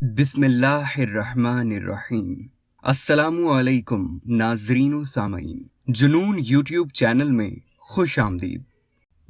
बिस्मिल्लाहिर्रहमानिर्रहीम। अस्सलामुअलैकुम नाज़रीन व सामईन, जुनून यूट्यूब चैनल में खुश आमदीद।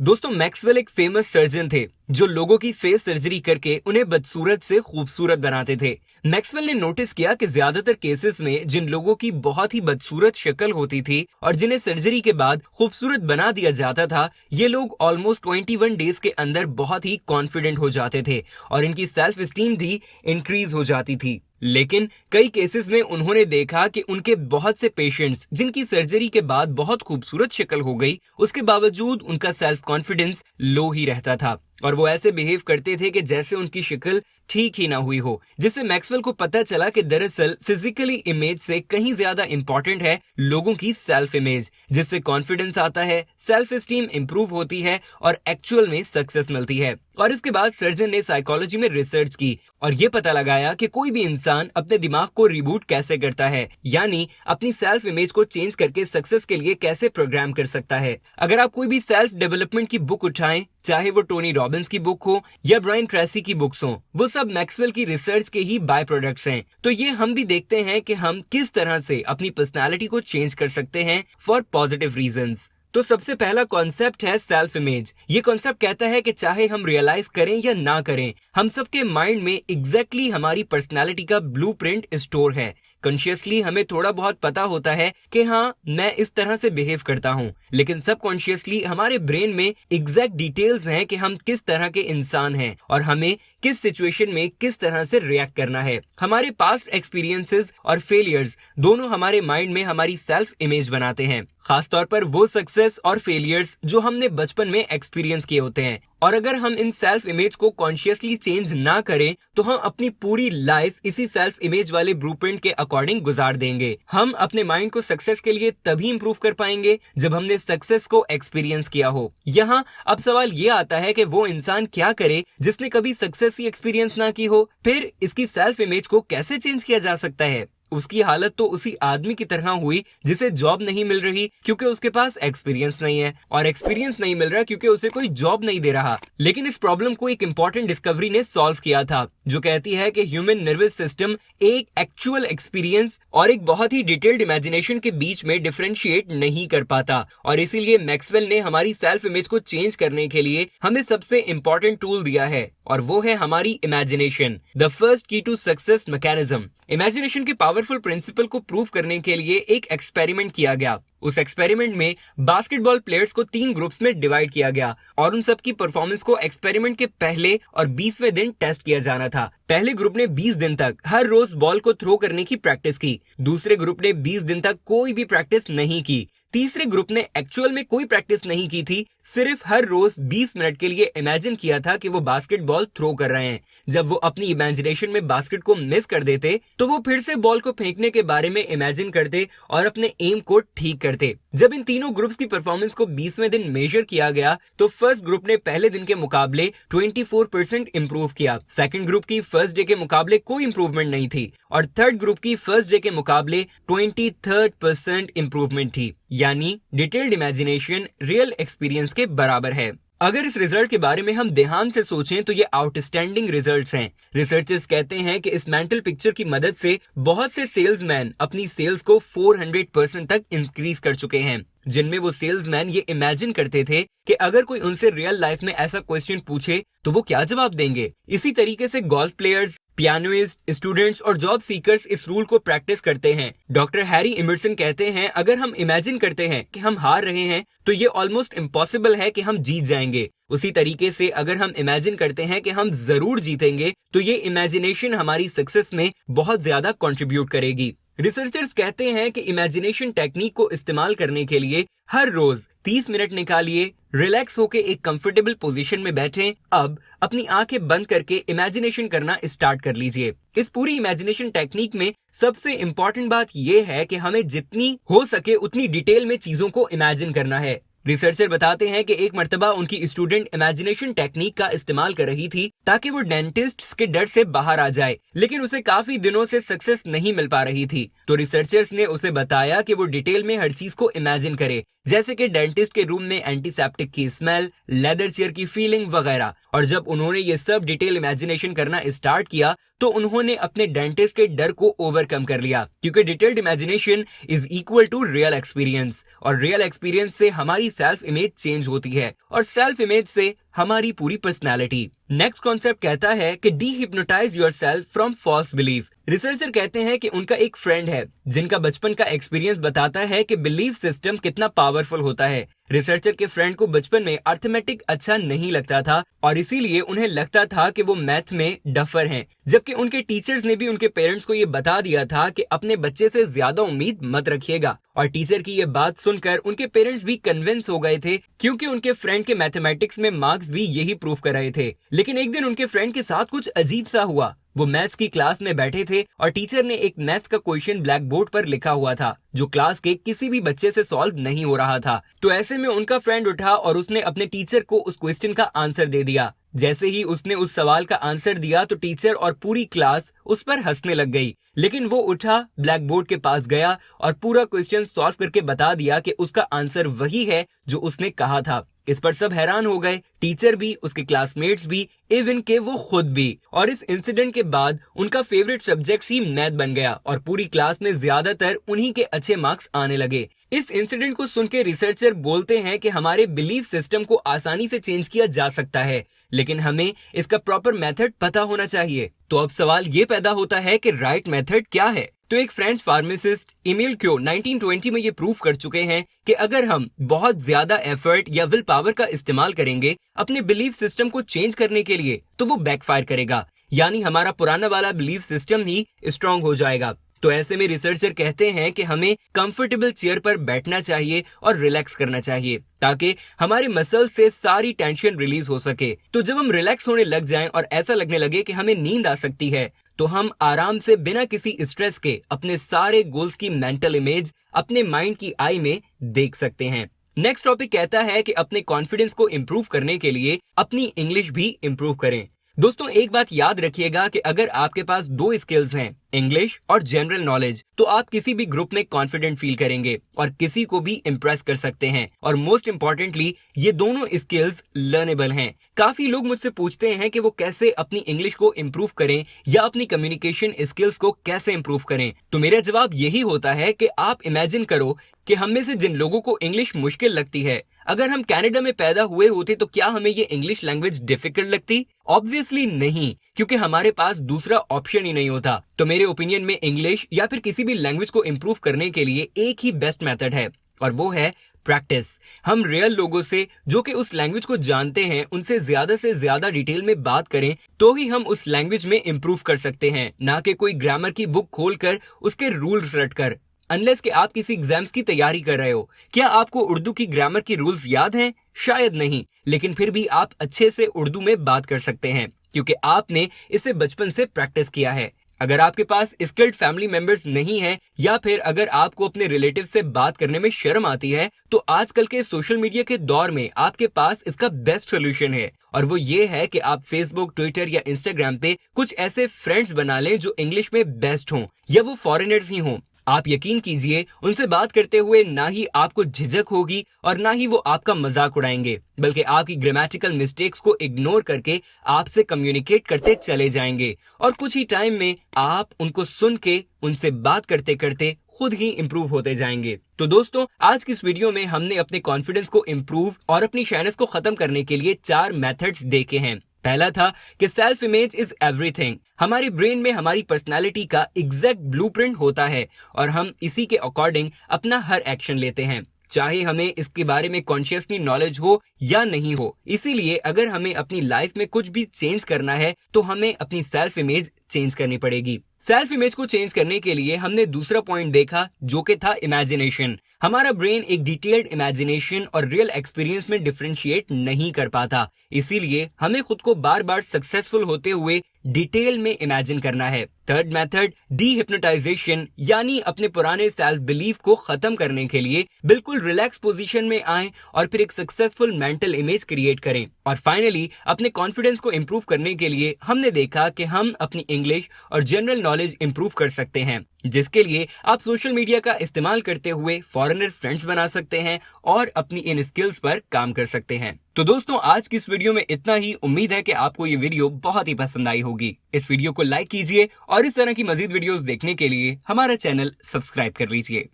दोस्तों, मैक्सवेल एक फेमस सर्जन थे जो लोगों की फेस सर्जरी करके उन्हें बदसूरत से खूबसूरत बनाते थे। मैक्सवेल ने नोटिस किया कि ज्यादातर केसेस में जिन लोगों की बहुत ही बदसूरत शक्ल होती थी और जिन्हें सर्जरी के बाद खूबसूरत बना दिया जाता था, ये लोग ऑलमोस्ट 21 डेज के अंदर बहुत ही कॉन्फिडेंट हो जाते थे और इनकी सेल्फ स्टीम भी इंक्रीज हो जाती थी। लेकिन कई केसेस में उन्होंने देखा कि उनके बहुत से पेशेंट्स जिनकी सर्जरी के बाद बहुत खूबसूरत शक्ल हो गई, उसके बावजूद उनका सेल्फ कॉन्फिडेंस लो ही रहता था और वो ऐसे बिहेव करते थे कि जैसे उनकी शक्ल ठीक ही ना हुई हो। जिससे मैक्सवेल को पता चला कि दरअसल फिजिकली इमेज से कहीं ज्यादा इंपॉर्टेंट है लोगों की सेल्फ इमेज, जिससे कॉन्फिडेंस आता है, सेल्फ स्टीम इंप्रूव होती है और एक्चुअल में सक्सेस मिलती है। और इसके बाद सर्जन ने साइकोलॉजी में रिसर्च की और ये पता लगाया कि कोई भी इंसान अपने दिमाग को रिबूट कैसे करता है, यानी अपनी सेल्फ इमेज को चेंज करके सक्सेस के लिए कैसे प्रोग्राम कर सकता है। अगर आप कोई भी सेल्फ डेवलपमेंट की बुक उठाएं, चाहे वो टोनी रॉबिन्स की बुक हो या ब्रायन ट्रेसी की बुक्स हो, वो सब मैक्सवेल की रिसर्च के ही बाय प्रोडक्ट्स हैं। तो ये हम भी देखते हैं कि हम किस तरह से अपनी पर्सनालिटी को चेंज कर सकते हैं फॉर पॉजिटिव रीजंस। तो सबसे पहला कॉन्सेप्ट है सेल्फ इमेज। ये कॉन्सेप्ट कहता है कि चाहे हम रियलाइज करें या ना करें, हम सबके माइंड में एग्जैक्टली हमारी पर्सनालिटी का ब्लूप्रिंट स्टोर है। कॉन्शियसली हमें थोड़ा बहुत पता होता है कि हाँ, मैं इस तरह से बिहेव करता हूँ, लेकिन सबकॉन्शियसली हमारे ब्रेन में एग्जैक्ट डिटेल्स हैं कि हम किस तरह के इंसान हैं और हमें किस सिचुएशन में किस तरह से रिएक्ट करना है। हमारे पास्ट एक्सपीरियंसेस और फेलियर्स दोनों हमारे माइंड में हमारी सेल्फ इमेज बनाते हैं, खासतौर पर वो सक्सेस और फेलियर्स जो हमने बचपन में एक्सपीरियंस किए होते हैं। और अगर हम इन सेल्फ इमेज को कॉन्शियसली चेंज ना करें तो हम अपनी पूरी लाइफ इसी सेल्फ इमेज वाले ब्लूप्रिंट के अकॉर्डिंग गुजार देंगे। हम अपने माइंड को सक्सेस के लिए तभी इंप्रूव कर पाएंगे जब हमने सक्सेस को एक्सपीरियंस किया हो। यहाँ अब सवाल ये आता है कि वो इंसान क्या करे जिसने कभी सक्सेस ही एक्सपीरियंस ना की हो। फिर इसकी सेल्फ इमेज को कैसे चेंज किया जा सकता है? उसकी हालत तो उसी आदमी की तरह हुई जिसे जॉब नहीं मिल रही क्योंकि उसके पास एक्सपीरियंस नहीं है, और एक्सपीरियंस नहीं मिल रहा क्योंकि उसे कोई जॉब नहीं दे रहा। लेकिन इस प्रॉब्लम को एक इंपॉर्टेंट डिस्कवरी ने सॉल्व किया था, जो कहती है कि ह्यूमन नर्वस सिस्टम एक एक्चुअल एक्सपीरियंस और एक बहुत ही डिटेल्ड इमेजिनेशन के बीच में डिफरेंशिएट नहीं कर पाता। और इसीलिए मैक्सवेल ने हमारी सेल्फ इमेज को चेंज करने के लिए हमें सबसे इंपॉर्टेंट टूल दिया है, और वो है हमारी इमेजिनेशन, द फर्स्ट की टू सक्सेस मैकेनिज्म। इमेजिनेशन के पावरफुल प्रिंसिपल को प्रूव करने के लिए एक एक्सपेरिमेंट किया गया। उस एक्सपेरिमेंट में बास्केटबॉल प्लेयर्स को 3 ग्रुप्स में डिवाइड किया गया और उन सब की परफॉर्मेंस को एक्सपेरिमेंट के पहले और 20वें दिन टेस्ट किया जाना था। पहले ग्रुप ने 20 दिन तक हर रोज बॉल को थ्रो करने की प्रैक्टिस की। दूसरे ग्रुप ने 20 दिन तक कोई भी प्रैक्टिस नहीं की। तीसरे ग्रुप ने एक्चुअल में कोई प्रैक्टिस नहीं की थी, सिर्फ हर रोज 20 मिनट के लिए इमेजिन किया था कि वो बास्केटबॉल थ्रो कर रहे हैं। जब वो अपनी इमेजिनेशन में बास्केट को मिस कर देते तो वो फिर से बॉल को फेंकने के बारे में इमेजिन करते और अपने एम को ठीक करते। जब इन तीनों ग्रुप्स की परफॉर्मेंस को 20वें दिन मेजर किया गया तो फर्स्ट ग्रुप ने पहले दिन के मुकाबले 24% इंप्रूव किया, सेकंड ग्रुप की फर्स्ट डे के मुकाबले कोई इंप्रूवमेंट नहीं थी और थर्ड ग्रुप की फर्स्ट डे के मुकाबले 23% इंप्रूवमेंट थी। यानी डिटेल्ड इमेजिनेशन रियल एक्सपीरियंस के बराबर है। अगर इस रिजल्ट के बारे में हम ध्यान से सोचें तो ये आउटस्टैंडिंग रिजल्ट्स हैं। रिसर्चर्स कहते हैं कि इस मेंटल पिक्चर की मदद से बहुत से सेल्समैन अपनी सेल्स को 400% तक इंक्रीज कर चुके हैं, जिनमें वो सेल्समैन ये इमेजिन करते थे कि अगर कोई उनसे रियल लाइफ में ऐसा क्वेश्चन पूछे तो वो क्या जवाब देंगे। इसी तरीके से गोल्फ प्लेयर्स, पियानोइस्ट, स्टूडेंट्स और जॉब सीकर्स इस रूल को प्रैक्टिस करते हैं। डॉक्टर हैरी इमर्सन कहते हैं, अगर हम इमेजिन करते हैं कि हम हार रहे हैं तो ये ऑलमोस्ट इम्पॉसिबल है कि हम जीत जाएंगे। उसी तरीके से अगर हम इमेजिन करते हैं कि हम जरूर जीतेंगे तो ये इमेजिनेशन हमारी सक्सेस में बहुत ज्यादा कंट्रीब्यूट करेगी। रिसर्चर्स कहते हैं कि इमेजिनेशन टेक्निक को इस्तेमाल करने के लिए हर रोज 30 मिनट निकालिए, रिलैक्स होके एक कंफर्टेबल पोजीशन में बैठें। अब अपनी आंखें बंद करके इमेजिनेशन करना स्टार्ट कर लीजिए। इस पूरी इमेजिनेशन टेक्निक में सबसे इंपॉर्टेंट बात यह है कि हमें जितनी हो सके उतनी डिटेल में चीजों को इमेजिन करना है। रिसर्चर बताते हैं कि एक मर्तबा उनकी स्टूडेंट इमेजिनेशन टेक्निक का इस्तेमाल कर रही थी ताकि वो डेंटिस्ट के डर से बाहर आ जाए, लेकिन उसे काफी दिनों से सक्सेस नहीं मिल पा रही थी। तो रिसर्चर्स ने उसे बताया कि वो डिटेल में हर चीज को इमेजिन करे, जैसे कि डेंटिस्ट के रूम में एंटीसेप्टिक की स्मेल, लेदर चेयर की फीलिंग वगैरह। और जब उन्होंने ये सब डिटेल इमेजिनेशन करना स्टार्ट किया तो उन्होंने अपने डेंटिस्ट के डर को ओवरकम कर लिया, क्योंकि detailed imagination is equal to real experience, और रियल एक्सपीरियंस से हमारी सेल्फ इमेज चेंज होती है और सेल्फ इमेज से हमारी पूरी पर्सनैलिटी। नेक्स्ट कॉन्सेप्ट कहता है कि dehypnotise yourself from false belief. Researcher कहते हैं कि उनका एक फ्रेंड है जिनका बचपन का एक्सपीरियंस बताता है कि बिलीफ सिस्टम कितना पावरफुल होता है। रिसर्चर के फ्रेंड को बचपन में अर्थमेटिक अच्छा नहीं लगता था और इसीलिए उन्हें लगता था कि वो मैथ में डफर हैं, जबकि उनके टीचर्स ने भी उनके पेरेंट्स को ये बता दिया था कि अपने बच्चे से ज्यादा उम्मीद मत रखिएगा। और टीचर की ये बात सुनकर उनके पेरेंट्स भी कन्विंस हो गए थे, क्योंकि उनके फ्रेंड के मैथमेटिक्स में मार्क्स भी यही प्रूव कर रहे थे। लेकिन एक दिन उनके फ्रेंड के साथ कुछ अजीब सा हुआ। वो मैथ्स की क्लास में बैठे थे और टीचर ने एक मैथ्स का क्वेश्चन ब्लैक बोर्ड पर लिखा हुआ था जो क्लास के किसी भी बच्चे से सॉल्व नहीं हो रहा था। तो ऐसे में उनका फ्रेंड उठा और उसने अपने टीचर को उस क्वेश्चन का आंसर दे दिया। जैसे ही उसने उस सवाल का आंसर दिया तो टीचर और पूरी क्लास उस पर हंसने लग गई। लेकिन वो उठा, ब्लैक बोर्ड के पास गया और पूरा क्वेश्चन सॉल्व करके बता दिया कि उसका आंसर वही है जो उसने कहा था। इस पर सब हैरान हो गए, टीचर भी, उसके क्लासमेट्स भी, इवन के वो खुद भी। और इस इंसिडेंट के बाद उनका फेवरेट सब्जेक्ट ही मैथ बन गया और पूरी क्लास में ज्यादातर उन्हीं के अच्छे मार्क्स आने लगे। इस इंसिडेंट को सुन के रिसर्चर बोलते हैं कि हमारे बिलीफ सिस्टम को आसानी से चेंज किया जा सकता है, लेकिन हमें इसका प्रॉपर मेथड पता होना चाहिए। तो अब सवाल ये पैदा होता है कि राइट मेथड क्या है। तो एक फ्रेंच फार्मासिस्ट इमिल क्यो 1920 में ये प्रूव कर चुके हैं कि अगर हम बहुत ज्यादा एफर्ट या विल पावर का इस्तेमाल करेंगे अपने बिलीफ सिस्टम को चेंज करने के लिए, तो वो बैकफायर करेगा, यानी हमारा पुराना वाला बिलीफ सिस्टम ही स्ट्रांग हो जाएगा। तो ऐसे में रिसर्चर कहते हैं कि हमें कंफर्टेबल चेयर पर बैठना चाहिए और रिलैक्स करना चाहिए ताकि हमारे मसल से सारी टेंशन रिलीज हो सके। तो जब हम रिलैक्स होने लग जाएं और ऐसा लगने लगे कि हमें नींद आ सकती है, तो हम आराम से बिना किसी स्ट्रेस के अपने सारे गोल्स की मेंटल इमेज अपने माइंड की आई में देख सकते हैं। नेक्स्ट टॉपिक कहता है कि अपने कॉन्फिडेंस को इम्प्रूव करने के लिए अपनी इंग्लिश भी इम्प्रूव करें। दोस्तों, एक बात याद रखिएगा कि अगर आपके पास दो स्किल्स हैं, इंग्लिश और जनरल नॉलेज, तो आप किसी भी ग्रुप में कॉन्फिडेंट फील करेंगे और किसी को भी इम्प्रेस कर सकते हैं। और मोस्ट इम्पोर्टेंटली, ये दोनों स्किल्स लर्नेबल हैं। काफी लोग मुझसे पूछते हैं कि वो कैसे अपनी इंग्लिश को इम्प्रूव करें या अपनी कम्युनिकेशन स्किल्स को कैसे इम्प्रूव करें। तो मेरा जवाब यही होता है कि आप इमेजिन करो कि हम में से जिन लोगों को इंग्लिश मुश्किल लगती है, अगर हम कनाडा में पैदा हुए होते तो क्या हमें ये इंग्लिश लैंग्वेज डिफिकल्ट लगती? ऑब्वियसली नहीं, क्योंकि हमारे पास दूसरा ऑप्शन ही नहीं होता। तो मेरे ओपिनियन में इंग्लिश या फिर किसी भी लैंग्वेज को इम्प्रूव करने के लिए एक ही बेस्ट मेथड है और वो है प्रैक्टिस। हम रियल लोगों से जो कि उस लैंग्वेज को जानते हैं उनसे से ज्यादा डिटेल में बात करें तो ही हम उस लैंग्वेज में इम्प्रूव कर सकते हैं, ना कि कोई ग्रामर की बुक खोलकर उसके रूल्स रटकर। अनलेस कि आप किसी एग्जाम्स की तैयारी कर रहे हो। क्या आपको उर्दू की ग्रामर की रूल्स याद हैं? शायद नहीं, लेकिन फिर भी आप अच्छे से उर्दू में बात कर सकते हैं क्योंकि आपने इसे बचपन से प्रैक्टिस किया है। अगर आपके पास स्किल्ड फैमिली मेंबर्स नहीं है या फिर अगर आपको अपने रिलेटिव से बात करने में शर्म आती है, तो आजकल के सोशल मीडिया के दौर में आपके पास इसका बेस्ट सोल्यूशन है और वो ये है कि आप फेसबुक, ट्विटर या इंस्टाग्राम पे कुछ ऐसे फ्रेंड्स बना लें जो इंग्लिश में बेस्ट हों या वो फॉरेनर्स ही हों। आप यकीन कीजिए, उनसे बात करते हुए ना ही आपको झिझक होगी और ना ही वो आपका मजाक उड़ाएंगे, बल्कि आपकी ग्रामेटिकल मिस्टेक्स को इग्नोर करके आपसे कम्युनिकेट करते चले जाएंगे और कुछ ही टाइम में आप उनको सुन के उनसे बात करते करते खुद ही इंप्रूव होते जाएंगे। तो दोस्तों, आज की इस वीडियो में हमने अपने कॉन्फिडेंस को इंप्रूव और अपनी शाइनेस को खत्म करने के लिए 4 मेथड्स देखे हैं। पहला था कि सेल्फ इमेज इज एवरीथिंग। हमारे ब्रेन में हमारी पर्सनालिटी का एग्जैक्ट ब्लूप्रिंट होता है और हम इसी के अकॉर्डिंग अपना हर एक्शन लेते हैं, चाहे हमें इसके बारे में कॉन्शियसली नॉलेज हो या नहीं हो। इसीलिए अगर हमें अपनी लाइफ में कुछ भी चेंज करना है तो हमें अपनी सेल्फ इमेज चेंज करनी पड़ेगी। सेल्फ इमेज को चेंज करने के लिए हमने दूसरा पॉइंट देखा जो कि था इमेजिनेशन। हमारा ब्रेन एक डिटेल्ड इमेजिनेशन और रियल एक्सपीरियंस में डिफरेंशिएट नहीं कर पाता, इसीलिए हमें खुद को बार बार सक्सेसफुल होते हुए डिटेल में इमेजिन करना है थर्ड मेथड डीहिप्नोटाइजेशन, यानी अपने पुराने सेल्फ बिलीफ को खत्म करने के लिए बिल्कुल रिलैक्स पोजीशन में आएं और फिर एक सक्सेसफुल मेंटल इमेज क्रिएट करें। और फाइनली अपने कॉन्फिडेंस को इंप्रूव करने के लिए हमने देखा कि हम अपनी इंग्लिश और जनरल नॉलेज इंप्रूव कर सकते हैं, जिसके लिए आप सोशल मीडिया का इस्तेमाल करते हुए फॉरेनर फ्रेंड्स बना सकते हैं और अपनी इन स्किल्स पर काम कर सकते हैं। तो दोस्तों, आज की इस वीडियो में इतना ही। उम्मीद है कि आपको ये वीडियो बहुत ही पसंद आई होगी। इस वीडियो को लाइक कीजिए और इस तरह की मजीद वीडियोस देखने के लिए हमारा चैनल सब्सक्राइब कर लीजिए।